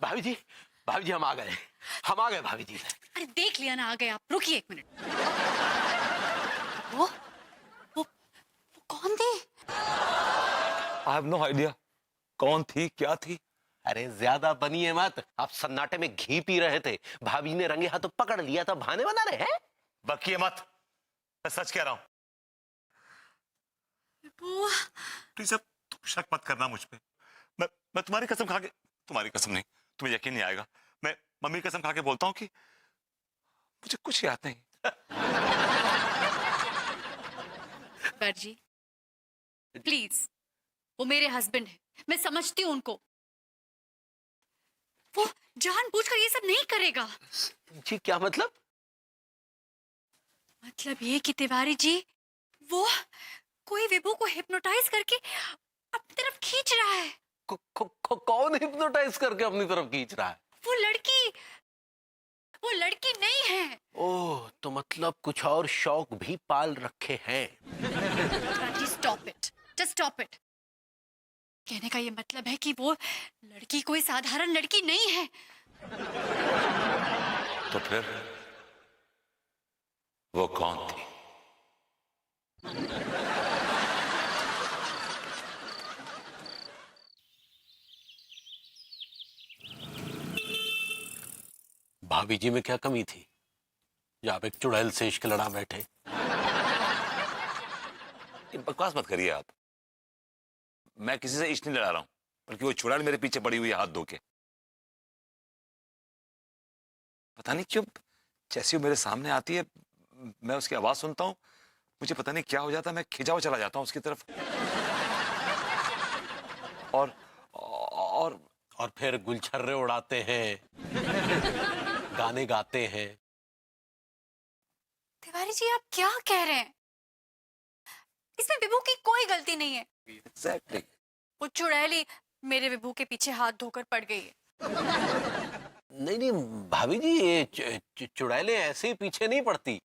भाभी जी हम आ गए भाभी जी। अरे देख लिया ना, आ गए आप। रुकिए 1 मिनट। वो कौन थी? आई हैव नो आइडिया कौन थी क्या थी। अरे ज्यादा बनिए मत, आप सन्नाटे में घी पी रहे थे, भाभी ने रंगे हाथों पकड़ लिया था, बहाने बना रहे हैं। बकिए मत, मैं सच कह रहा हूं। प्लीज अब तुम शक मत करना मुझ पे। मैं तुम्हारी कसम खा के, तुम्हारी कसम नहीं, तुम्हें यकीन नहीं आएगा, मैं मम्मी की कसम खा के बोलता हूँ कि मुझे कुछ याद नहीं। जी प्लीज, वो मेरे हस्बैंड है, मैं समझती हूँ उनको। वो जानबूझकर ये सब नहीं करेगा। जी क्या मतलब? मतलब ये कि तिवारी जी, वो कोई विभू को हिप्नोटाइज करके अपनी तरफ खींच रहा है। कौन हिप्नोटाइज करके अपनी तरफ खींच रहा है? वो लड़की नहीं है। ओह, तो मतलब कुछ और शौक भी पाल रखे हैं। Stop it, just stop it. कहने का ये मतलब है कि वो लड़की कोई साधारण लड़की नहीं है। तो फिर वो कौन थी? भाभी जी में क्या कमी थी जो आप एक चुड़ैल से इश्क लड़ा बैठे? बकवास मत करिए आप, मैं किसी से इश्क नहीं लड़ा रहा हूं, बल्कि वो चुड़ैल मेरे पीछे पड़ी हुई है हाथ धो के। पता नहीं क्यों जैसी वो मेरे सामने आती है, मैं उसकी आवाज सुनता हूं, मुझे पता नहीं क्या हो जाता है, मैं खिंचा हुआ चला जाता हूं उसकी तरफ। और और और फिर गुलछर्रे उड़ाते हैं, गाने गाते हैं। तिवारी जी आप क्या कह रहे हैं? इसमें विभू की कोई गलती नहीं है। एग्जैक्टली। वो चुड़ैली मेरे विभू के पीछे हाथ धोकर पड़ गई है। नहीं नहीं भाभी जी, ये चुड़ैलें ऐसे ही पीछे नहीं पड़ती।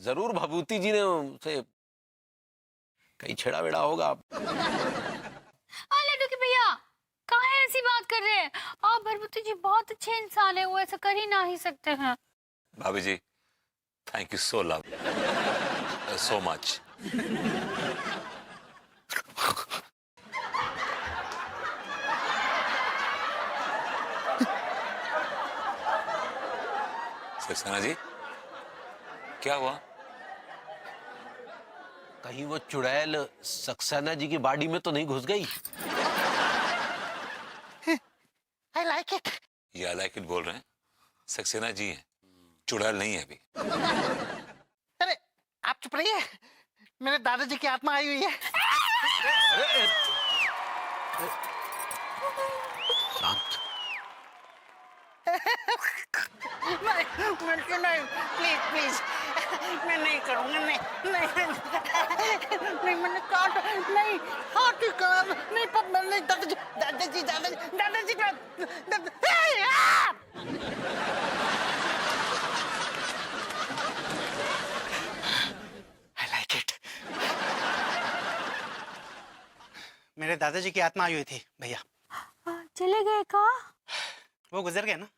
जरूर भभूति जी ने उसे कहीं छेड़ा वेड़ा होगा। लड्डू के भैया कहाँ ऐसी बात कर रहे हैं आप? भरभूति जी बहुत अच्छे इंसान है, वो ऐसा कर ही ना ही सकते हैं। भाभी जी thank you so love so much. Saxena ji क्या हुआ? कहीं वो चुड़ैल सक्सेना जी की बॉडी में तो नहीं घुस गई? I like it. ये आई लाइक इट बोल रहे हैं, सक्सेना जी हैं, चुड़ैल नहीं है अभी। अरे आप चुप रहिए, मेरे दादाजी की आत्मा आई हुई है। शांत। नहीं प्लीज प्लीज, मैं नहीं करूंगा, नहीं नहीं नहीं, मैंने काट नहीं, हाथ ही काम नहीं, पापा नहीं, दादाजी दादाजी दादाजी दादाजी I like it. मेरे दादाजी की आत्मा आई हुई थी भैया। चले गए कहाँ? वो गुजर गए ना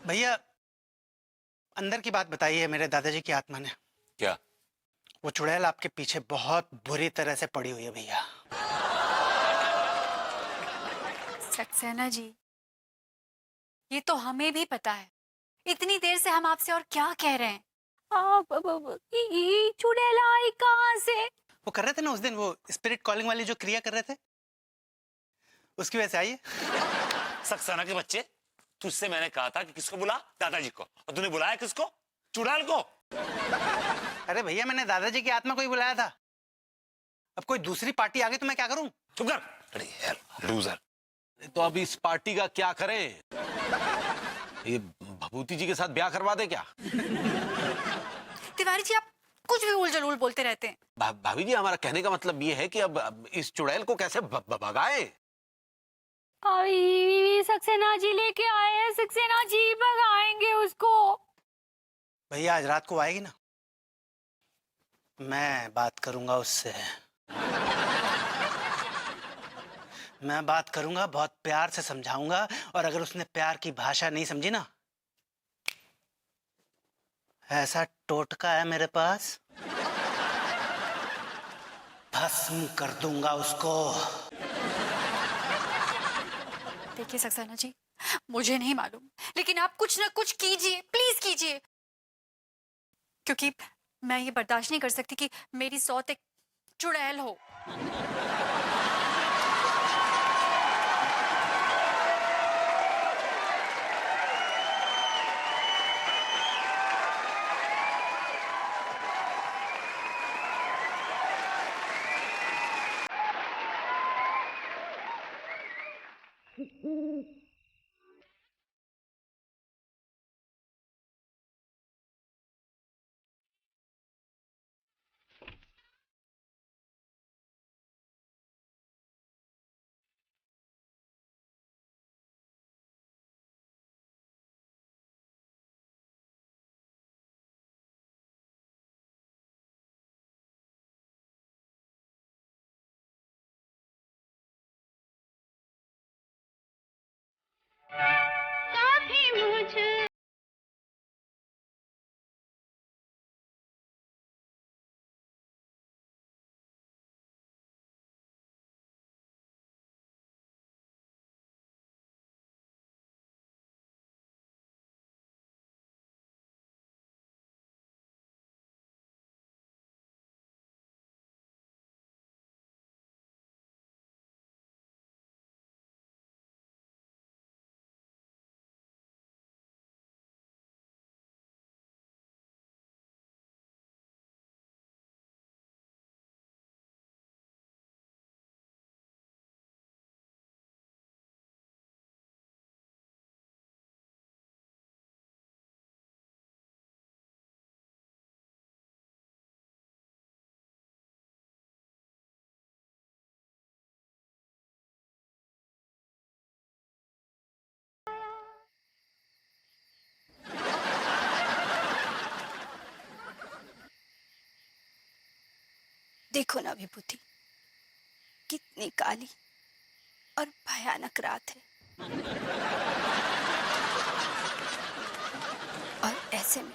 भैया। अंदर की बात बताइए, मेरे दादाजी की आत्मा ने। क्या? वो चुड़ैल आपके पीछे बहुत बुरी तरह से पड़ी हुई है भैया। सक्सेना जी, ये तो हमें भी पता है, इतनी देर से हम आपसे और क्या कह रहे हैं। ये चुड़ैल आई कहाँ से? वो कर रहे थे ना उस दिन, वो स्पिरिट कॉलिंग वाली जो क्रिया कर रहे थे, उसकी वजह से आई है। सक्सेना के बच्चे, तुझसे मैंने कहा था कि किसको बुला? दादाजी को। और तूने बुलाया किसको? चुड़ैल को। अरे भैया मैंने दादाजी की आत्मा को ही बुलाया था। अब कोई दूसरी पार्टी आ गई तो मैं क्या करूं? चुप कर। अरे यार लूजर। तो अब इस पार्टी का क्या करें? ये भभूति जी के साथ ब्याह करवा दे क्या? तिवारी जी आप कुछ भी उल जलूल बोलते रहते हैं। भाभी जी हमारा कहने का मतलब ये है कि अब इस चुड़ैल को कैसे भगाएं? सक्सेना जी लेके आए हैं, सक्सेना जी भगाएंगे उसको। भैया आज रात को आएगी ना, मैं बात करूंगा उससे। मैं बात करूंगा, बहुत प्यार से समझाऊंगा, और अगर उसने प्यार की भाषा नहीं समझी ना, ऐसा टोटका है मेरे पास, भस्म कर दूंगा उसको। देखिए सक्सेना जी, मुझे नहीं मालूम, लेकिन आप कुछ ना कुछ कीजिए, प्लीज कीजिए, क्योंकि मैं ये बर्दाश्त नहीं कर सकती कि मेरी सौत एक चुड़ैल हो। देखो ना विभूति, कितनी काली और भयानक रात है। और ऐसे में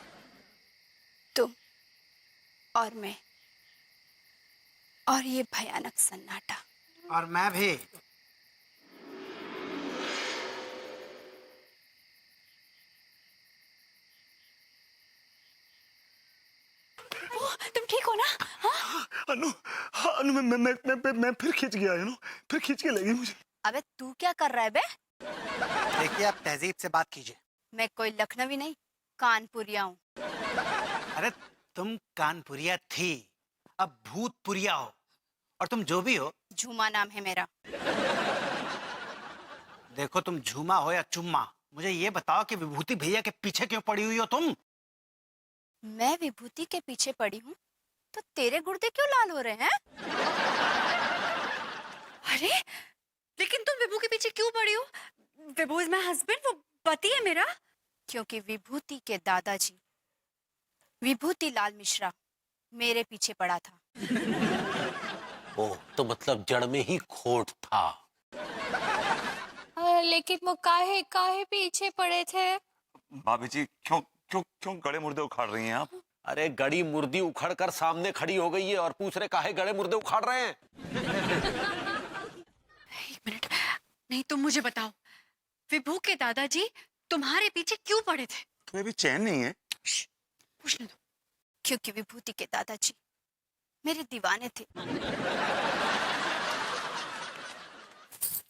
तुम और मैं और ये भयानक सन्नाटा। और मैं भी। तुम ठीक हो ना? हाँ? अनु, हाँ, अनु, मैं फिर खींच गया, फिर खींच के लगी मुझे। अबे तू क्या कर रहा है बे? देखिए, आप तहजीब से बात कीजिए। मैं कोई लखनवी नहीं, कानपुरिया हूँ। अरे तुम कानपुरिया थी, अब भूतपुरिया हो, और तुम जो भी हो। झूमा नाम है मेरा। देखो, तुम झूमा हो या चुम्मा, मुझे ये बताओ कि विभूति भैया के पीछे क्यों पड़ी हुई हो तुम? मैं विभूति के पीछे पड़ी हूँ तो तेरे गुर्दे क्यों लाल हो रहे हैं? अरे लेकिन तुम विभू के पीछे क्यों पड़ी हो? विभू इज माय हस्बैंड, वो पति है मेरा। क्योंकि विभूति के दादाजी विभूति लाल मिश्रा मेरे पीछे पड़ा था। ओ, तो मतलब जड़ में ही खोट था। लेकिन वो काहे काहे पीछे पड़े थे? भाभी जी, क्यों क्यों क्यों गड़े मुर्दे उखाड़ रही हैं आप? अरे गड़ी मुर्दी उखड़ कर सामने खड़ी हो गई है और पूछ रहे काहे गड़े मुर्दे उखाड़ रहे हैं। एक मिनट, नहीं तुम मुझे बताओ, विभू के दादाजी तुम्हारे पीछे क्यों पड़े थे? तुम्हें भी चैन नहीं है? पूछने दो। क्योंकि विभूति के दादाजी मेरे दीवाने थे।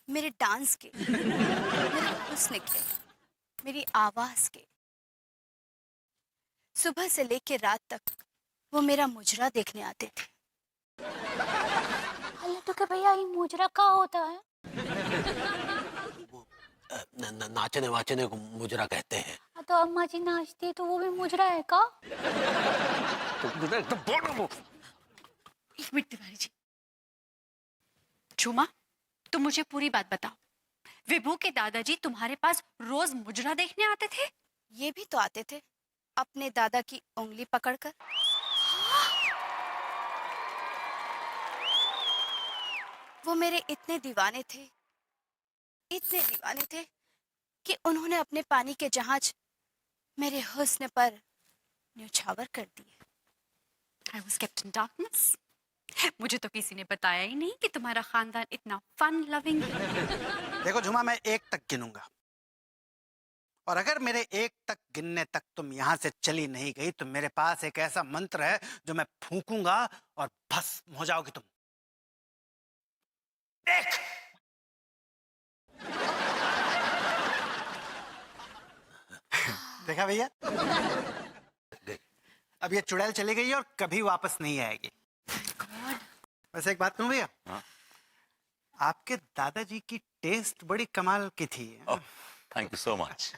मेरे डांस के, मेरे हुस्न के, मेरी आवाज के। सुबह से लेकर रात तक वो मेरा मुजरा देखने आते थे। अल्लाह तो के भैया ये मुजरा का होता है? नाचने वाचने को मुजरा कहते हैं। तो अम्मा जी नाचती है तो वो भी मुजरा है का? एक मिनट तिवारी जी। झूमा, तुम मुझे पूरी बात बताओ, विभू के दादाजी तुम्हारे पास रोज मुजरा देखने आते थे? ये भी तो आते थे अपने दादा की उंगली पकड़कर। वो मेरे इतने दीवाने थे इतने दीवाने थे कि उन्होंने अपने पानी के जहाज मेरे हुस्न पर न्यौछावर कर दिए। I was kept in darkness. मुझे तो किसी ने बताया ही नहीं कि तुम्हारा खानदान इतना फन लविंग है। देखो झुमा, मैं 1 तक गिनूंगा और अगर मेरे 1 तक गिनने तक तुम यहाँ से चली नहीं गई तो मेरे पास एक ऐसा मंत्र है जो मैं फूंकूंगा और भस्म हो जाओगी तुम। 1। देखा भैया, अब ये चुड़ैल चली गई और कभी वापस नहीं आएगी। वैसे एक बात कहूं भैया, हाँ? आपके दादाजी की टेस्ट बड़ी कमाल की थी। Thank you so much.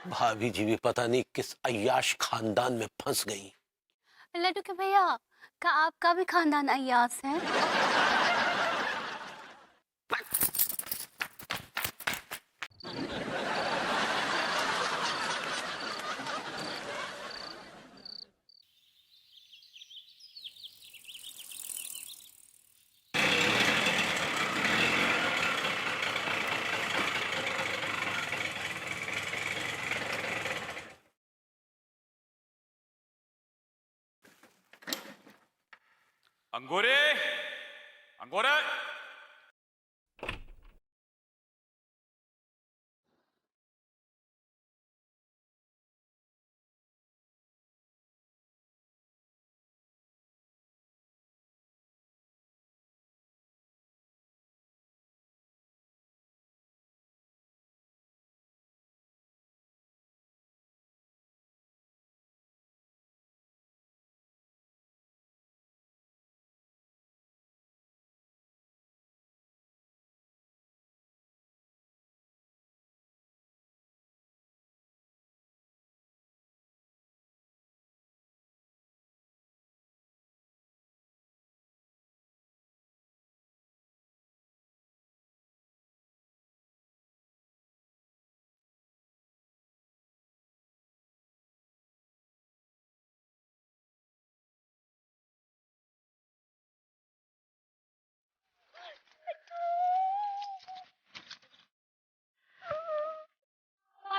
भाभी जी भी पता नहीं किस अय्याश खानदान में फंस गई। लड्डू के भैया, का आपका भी खानदान अय्यास है? अंगूरे, अंगूरे।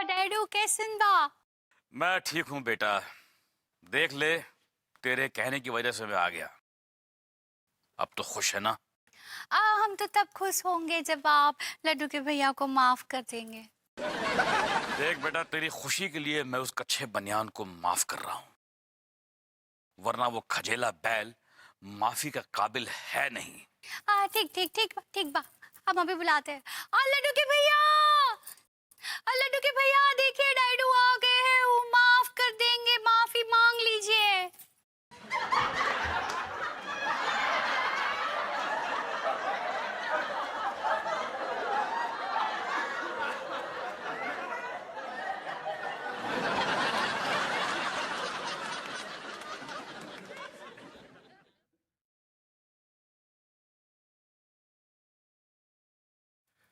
डैडू कैसन बा? मैं ठीक हूँ बेटा, देख ले तेरे कहने की वजह से मैं आ गया। अब तो खुश है ना? हम तो तब खुश होंगे जब आप लड्डू के भैया को माफ कर देंगे। देख बेटा, तेरी खुशी के लिए मैं उस कच्चे बनियान को माफ कर रहा हूँ, वरना वो खजेला बैल माफी का काबिल है नहीं। ठीक ठीक ठीक बा, ठीक बा, हम अभी बुलाते हैं। लड्डू के भैया, लड्डू के भैया देखिए डैडू आ गए हैं, वो माफ कर देंगे, माफी मांग लीजिए।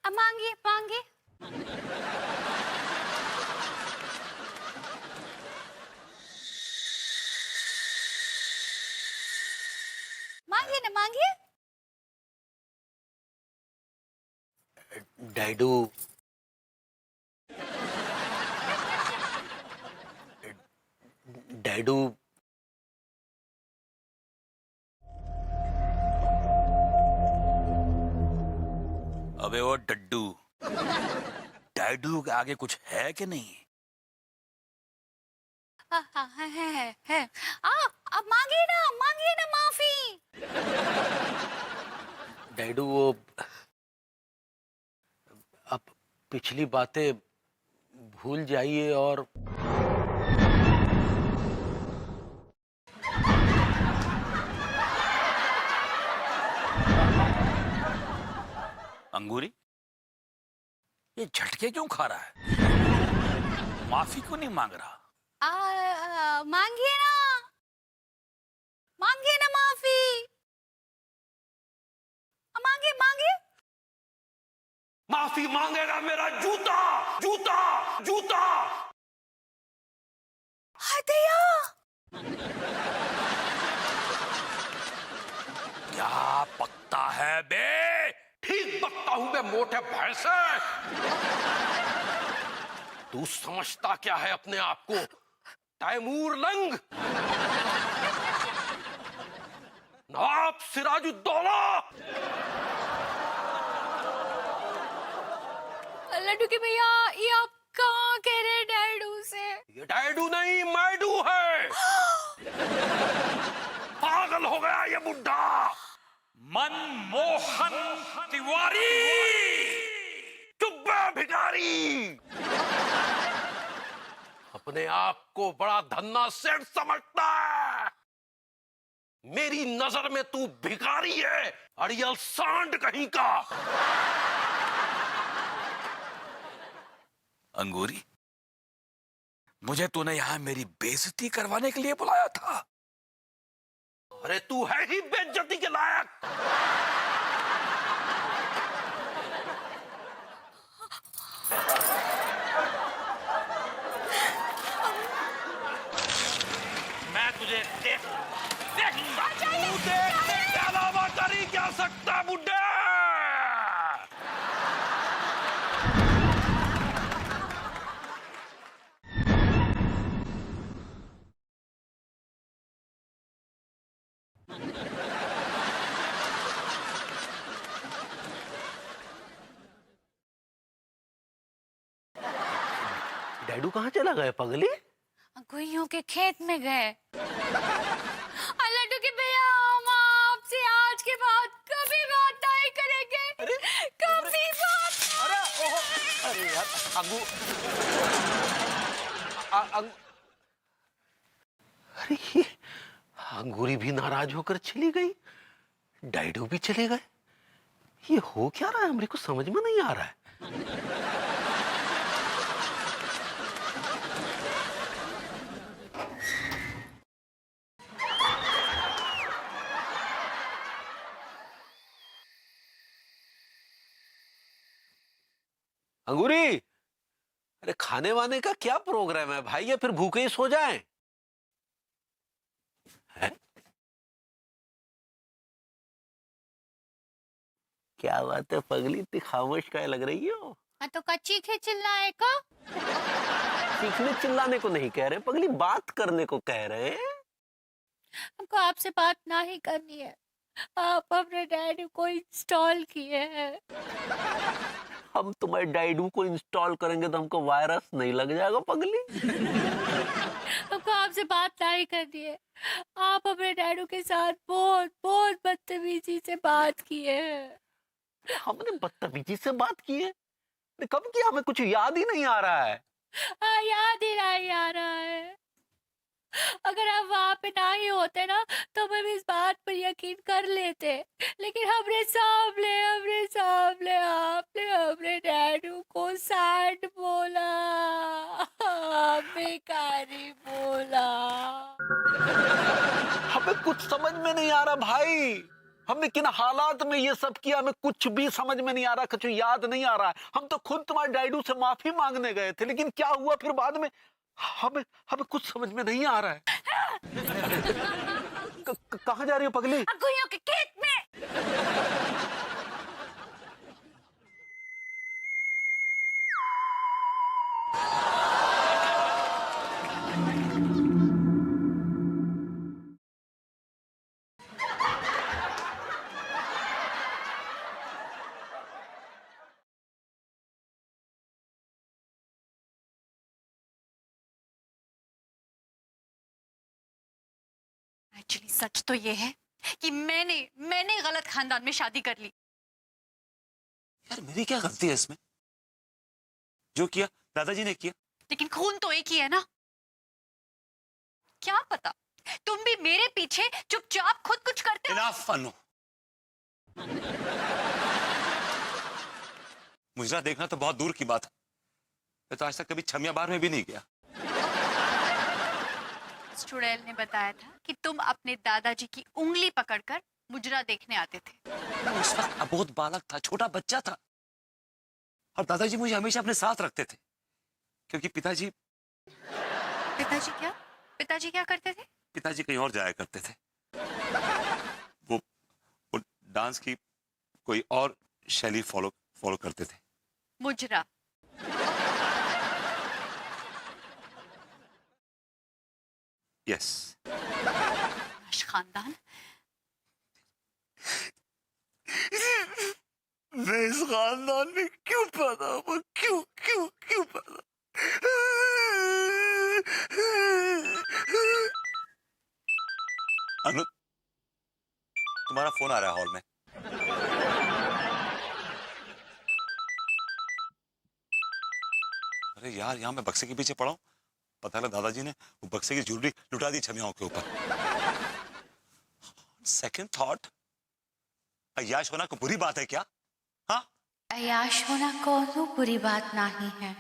अब मांगिए मांगिए। मांगिए ना मांगिए। डैडू, डैडू अबे वो डड्डू, डैडू के आगे कुछ है कि नहीं? है। अब मांगिए ना माफी। डैडू वो अब पिछली बातें भूल जाइए और अंगूरी, ये झटके क्यों खा रहा है? माफी क्यों नहीं मांग रहा? मांगिए ना माफी। मांगिए। माफी मांगेगा मेरा जूता, जूता, जूता। हदिया। क्या पकता है बे? ठीक बकता हूं मैं मोटे भैंसे। तू समझता क्या है अपने आप को? तैमूर लंग, नवाब सिराजुद्दौला। लड्डू के भैया, ये आप कहाँ कह रहे हैं डैडू से? ये डैडू नहीं मैडू है। पागल हो गया ये बुड्ढा। मनमोहन तिवारी। चुप बे भिखारी। अपने आप को बड़ा धन्ना सेठ समझता है। मेरी नजर में तू भिखारी है, अड़ियल सांड कहीं का। अंगूरी, मुझे तूने यहां मेरी बेइज्जती करवाने के लिए बुलाया था? अरे तू है ही बेइज्जती के लायक। मैं तुझे देखूंगा। तू देखने के अलावा कर ही क्या सकता बुड्ढे? डैडू कहाँ चला गया पगली? गुइयों के खेत में गए। लड्डू के भैया, हम आपसे आज के बाद कभी बात नहीं करेंगे। कभी बात। अरे यार अंगू अरे ये अंगूरी भी नाराज होकर चली गई, डैडू भी चले गए। ये हो क्या रहा है? मेरे को समझ में नहीं आ रहा है। अंगूरी, अरे खाने वाने का क्या प्रोग्राम है भाई, या फिर भूखे ही सो जाएं? है? क्या बात है पगली, इतनी खामोश क्या लग रही हो? तो कच्ची खे चिल्लाए का? सीखने चिल्लाने को नहीं कह रहे पगली, बात करने को कह रहे हैं। हमको आपसे बात ना ही करनी है। आप अपने डैडी को इंस्टॉल किए हैं। हम तुम्हारे डैडू को इंस्टॉल करेंगे तो हमको वायरस नहीं लग जाएगा पगली? हमको आपसे बात नहीं करनी है। आप अपने डैडू के साथ बहुत बहुत बदतमीजी से बात किए हैं। हमने बदतमीजी से बात की है? कब किया? हमें कुछ याद ही नहीं आ रहा है। याद ही नहीं आ रहा है। अगर आप वहाँ पे ना ही होते ना तो हम इस बात पर यकीन कर लेते, लेकिन हमने सामने आपने अपने डैडू को सैड बोला, बेकारी बोला। हमें कुछ समझ में नहीं आ रहा भाई, हमने किन हालात में ये सब किया हमें कुछ भी समझ में नहीं आ रहा, कुछ याद नहीं आ रहा है। हम तो खुद तुम्हारे डैडू से माफी मांगने गए थे, लेकिन क्या हुआ फिर बाद में हमें हमें कुछ समझ में नहीं आ रहा है। कहाँ जा रही हो पगली? गुइयों के खेत में। एक्चुअली सच तो ये है कि मैंने गलत खानदान में शादी कर ली। यार मेरी क्या गलती है इसमें? जो किया दादाजी ने किया। लेकिन खून तो एक ही है ना। क्या पता तुम भी मेरे पीछे चुपचाप खुद कुछ करते हो। इनफ अनु, मुजरा देखना तो बहुत दूर की बात है। मैं तो आज तक कभी छमिया बार में भी नहीं गया। चुड़ैल ने बताया था कि तुम अपने दादाजी की उंगली पकड़कर मुजरा देखने आते थे। मैं उस वक्त अबोध बालक था, छोटा बच्चा था, और दादाजी मुझे हमेशा अपने साथ रखते थे क्योंकि पिताजी पिताजी क्या करते थे? पिताजी कहीं और जाया करते थे। वो डांस की कोई और शैली फॉलो करते थे? मुजरा। यस। खानदान। मैं इस खानदान में क्यों पैदा हुआ? क्यों क्यों क्यों पैदा? अनु, तुम्हारा फोन आ रहा है हॉल में। अरे यार, यहाँ मैं बक्से के पीछे पड़ा हूँ, पता लगा दादाजी ने वो बक्से की ज्वेलरी लुटा दी छमियाओं के ऊपर। सेकंड थॉट, अय्याश होना कोई बुरी बात है क्या? हाँ, अयाश होना कोनो बुरी बात नहीं है।